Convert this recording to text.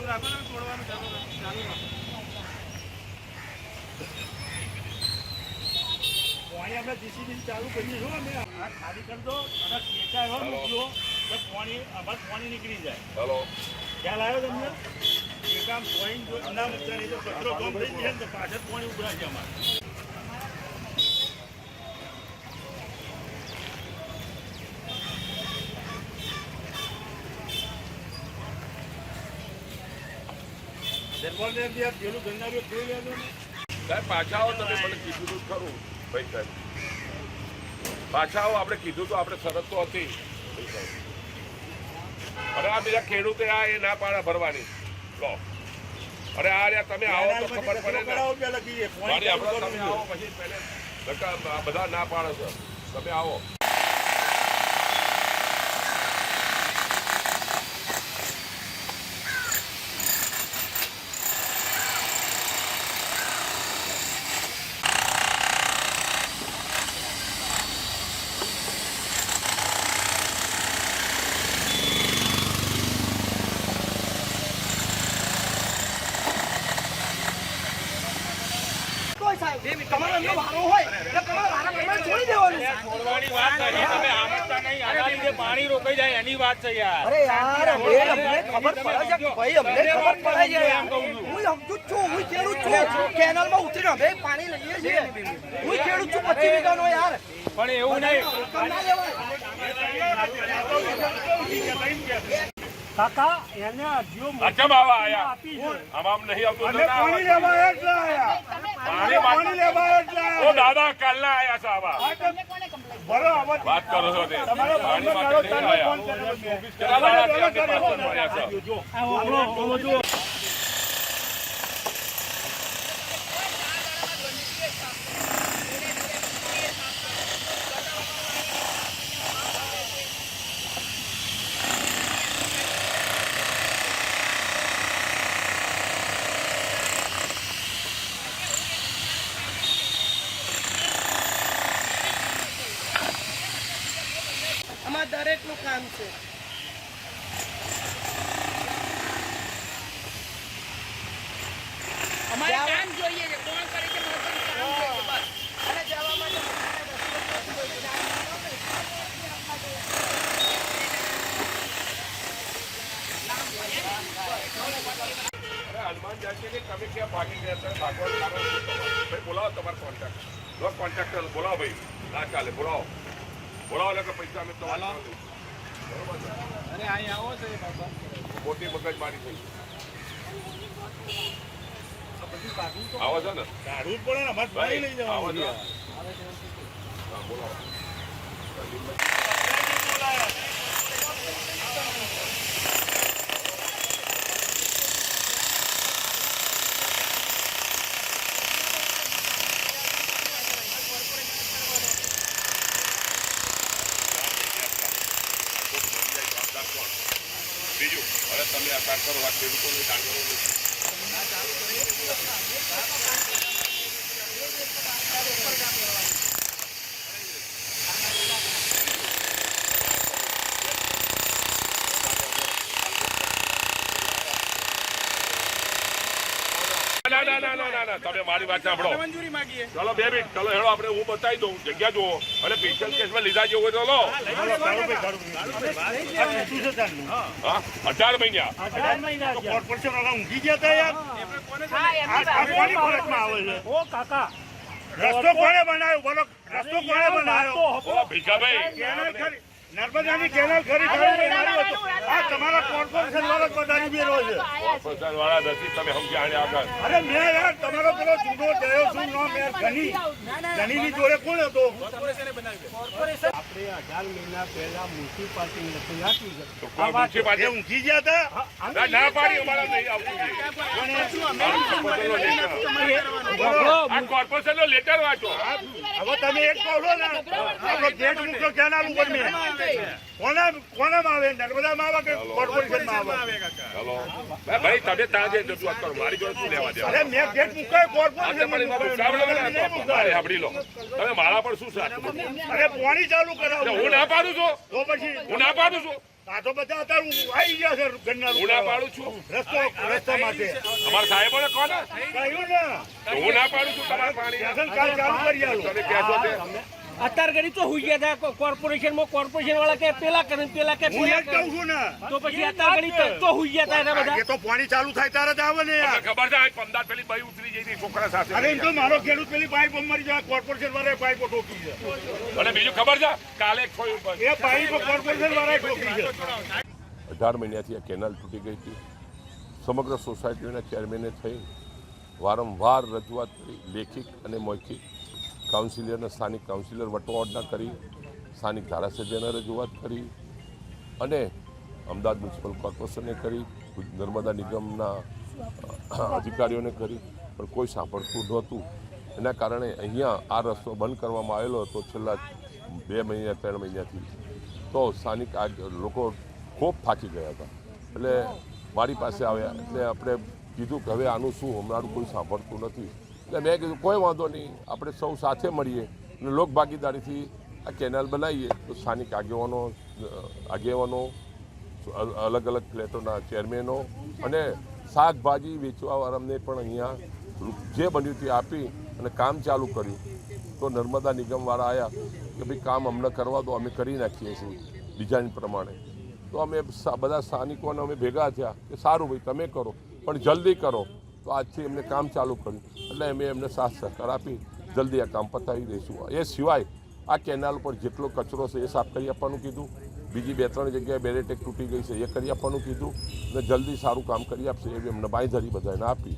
રાખો ને તોડવાનું ચાલુ રાખો. પાણી આપણે જીસીબી ચાલુ કરીએ છો અમે આ ખાલી કરી દો અને ખેંચા એવા મૂકજો એટલે પાણી અમારે પાણી નીકળી જાય. હેલો, ખ્યાલ આવ્યો તમને? એક આમ પોઈન્ટ જો ના મૂકતા નહીં તો કચરો ગમ થઈ જાય ને તો પાછળ પાણી ઉભરાય છે અમારે. દરબારને બી આ પેલું ગંગાબી જોઈ લેજો ને. સાહેબ પાછા આવો, તમે મને કીધું તો ખરું ભાઈ સાહેબ, પાછા આવો. આપણે કીધું તો આપણે શરત તો હતી ભાઈ સાહેબ. અરે આ બીજા ખેડૂતે આ એ ના પાડે ભરવાની લો. અરે આ રહ્યા તમે આવો તો ખબર પડે ને. તમે આવો પછી પહેલે બધા ના પાડે છે. તમે આવો. તમારો વારો હોય એટલે તમારા વારા પ્રમાણે છોડી દેવાનું. છોડવાની વાત કરી તમે આમતા નહીં. આના લીધે પાણી રોકાઈ જાય એની વાત છે યાર. અરે યાર અમને ખબર પડે છે ભાઈ, અમને ખબર પડે છે. હું સમજુ છું, હું ખેડૂત છું, કેનાલમાં ઉતરીને અમે પાણી લઈએ છીએ. હું ખેડૂત છું 25 વીઘાનો યાર. પણ એવું નહીં કાકા, એને અરજીઓ અચમ આવા આયા આમ નહીં આવતું. પાણી લેવા એટલે આયા. પાણી લેવા એટલે ઓ દાદા કાલના આયા છે આવા. બરાબર વાત કરો છો તે પાણી માટે નહીં આયા. કેટલા દાડાથી આપણે પાછળ મળ્યા છે. અમારા દરેકનું કામ છે. અમારે કામ જોઈએ છે. કોણ કરે છે મહત્વનું કામ છે બસ. અને જવા માટે હનુમાન જાતિ ને તમે ક્યાં ભાગી ગયા હતા? ભાગવાનું કારણ શું તમારું? ભાઈ બોલાવો તમારો કોન્ટ્રાક્ટ. લો કોન્ટ્રાક્ટર બોલાવો ભાઈ. ના ચાલે, બોલાવો બોલાવો એટલે પૈસા અમે તમારા બરોબર છે. અરે અહીં આવો છે બાબા. મોટી મગજ મારી થઈ આવો છો ને? કાઢવું પડે ને અમારે પાણી લઈ આવો જવાનું. છો? હા બોલાવો. બીજું હવે તમે આ કામ કરો, આ ખેડૂતોને ડાંગરો ના તમે મારી વાત સાંભળો. મંજૂરી માંગીએ. ચલો 2 મિનિટ, ચલો હેડો આપણે હું બતાવી દઉં જગ્યા જુઓ અને સ્પેશિયલ કેસમાં લીધા જેવું હોય તો લો. હા 18 મહિના કોર્પોરેશન વાળા ઊંઘી ગયા હતા યાર. આ કોની ફરજમાં આવે છે? ઓ કાકા, રસ્તો કોણે બનાવ્યો બોલો? રસ્તો કોણે બનાવ્યો? ભીખાભાઈ નર્મદાની કેનાલ ખરી આ તમારા કોર્પોરેશન વાળા બધાની બેરો છે. કોર્પોરેશન વાળા નથી, તમે સમજ્યા આને આગળ. અરે મેં યાર તમારો પેલો જૂનો જયો છું નો મેર ગનીની જોડે કોણ હતો? આપણે 18 મહિના પહેલા મ્યુનિસિપાલિટી લખી આપી છે. તો કોઈ મ્યુનિસિપાલિટી ઊંઘી ગયા હતા. ના પાડી અમારા નહીં આવતું. આ કોર્પોરેશનનો લેટર વાંચો. હવે તમે એક કહો ને આપણો ગેટ મૂક્યો કેનાલ ઉપર મેં કોનામાં આવે? નર્મદામાં આવે કે કોર્પોરેશનમાં આવે? ચલો ભાઈ તમે ત્યાં જે રજૂઆત કરો, મારી જોડે શું લેવા દેવા? અરે મેં ગેટ મૂક્યો કોર્પોરેશન. સાંભળી લો તમે મારા પર શું સાચું? અરે પાણી ચાલુ કરાવો. હું ના પાડું છું, તો પછી હું ના પાડું છું. આ તો બધા અત્યારે આવી ગયા છે ઘરના હું ના પાડું છું રસ્તા માટે અમારા સાહેબોને કહો ને કહ્યું ને હું ના પાડું છું તમારે પાણી શાસન કાલ ચાલુ કરી આલો. તમે કહેશો તે અત્યાર ઘડી તો હુઈ ગયા હતા કોર્પોરેશનમાં કોર્પોરેશન વાળા કે પેલા કરે પેલા કે હું પેલા એ જ કહું છું ને તો પછી અત્યાર ઘડી તો હુઈ ગયા હતા એના બધા એ તો પાણી ચાલુ થાય ત્યારે જ આવે ને તમને યાર. ખબર છે આ 15 પેલી બાઈ ઉતરી જઈ હતી છોકરા સાથે અરે એમ તો મારો ખેડૂત પેલી પાઇપ અમારી જોડે કોર્પોરેશન વાળાએ પાઇપો ઠોકી છે. અને બીજું ખબર છે કાલે એક થયું બસ. એ પાઇપ કોર્પોરેશન વાળાએ ઠોકી છે. 18 મહિનાથી આ કેનાલ તૂટી ગઈ હતી. સમગ્ર સોસાયટીના ચેરમેને થઈ વારંવાર રજૂઆત કરી, લેખિત અને મૌખિક. કાઉન્સિલરને સ્થાનિક કાઉન્સિલર વટોવટના કરી, સ્થાનિક ધારાસભ્યને રજૂઆત કરી અને અમદાવાદ મ્યુનિસિપલ કોર્પોરેશને કરી, નર્મદા નિગમના અધિકારીઓને કરી, પણ કોઈ સાંભળતું નહોતું. એના કારણે અહીંયા આ રસ્તો બંધ કરવામાં આવેલો હતો છેલ્લા 2 મહિના 3 મહિનાથી. તો સ્થાનિક આ લોકો ખૂબ થાકી ગયા હતા. એટલે મારી પાસે આવ્યા એટલે આપણે કીધું કે હવે આનું શું, અમારું કોઈ સાંભળતું નથી. એટલે મેં કીધું કોઈ વાંધો નહીં, આપણે સૌ સાથે મળીએ અને લોકભાગીદારીથી આ કેનાલ બનાવીએ. તો સ્થાનિક આગેવાનો અલગ અલગ ફ્લેટોના ચેરમેનો અને શાકભાજી વેચવાવાળાને પણ અહીંયા જે બન્યું તે આપી અને કામ ચાલુ કર્યું. તો નર્મદા નિગમવાળા આવ્યા કે ભાઈ કામ અમને કરવા દો, અમે કરી નાખીએ છીએ ડિઝાઇન પ્રમાણે. તો અમે બધા સ્થાનિકોને અમે ભેગા થયા કે સારું ભાઈ તમે કરો પણ જલ્દી કરો. તો આજથી એમને કામ ચાલુ કર્યું. એટલે અમે એમને સાથ સહકાર આપી જલ્દી આ કામ પતાવી દઈશું. એ સિવાય આ કેનાલ પર જેટલો કચરો છે એ સાફ કરી આપવાનું કીધું. બીજી 2-3 જગ્યાએ બેરેટેક તૂટી ગઈ છે એ કરી આપવાનું કીધું અને જલ્દી સારું કામ કરી આપશે એવી અમને બાંયધરી બધાને આપી.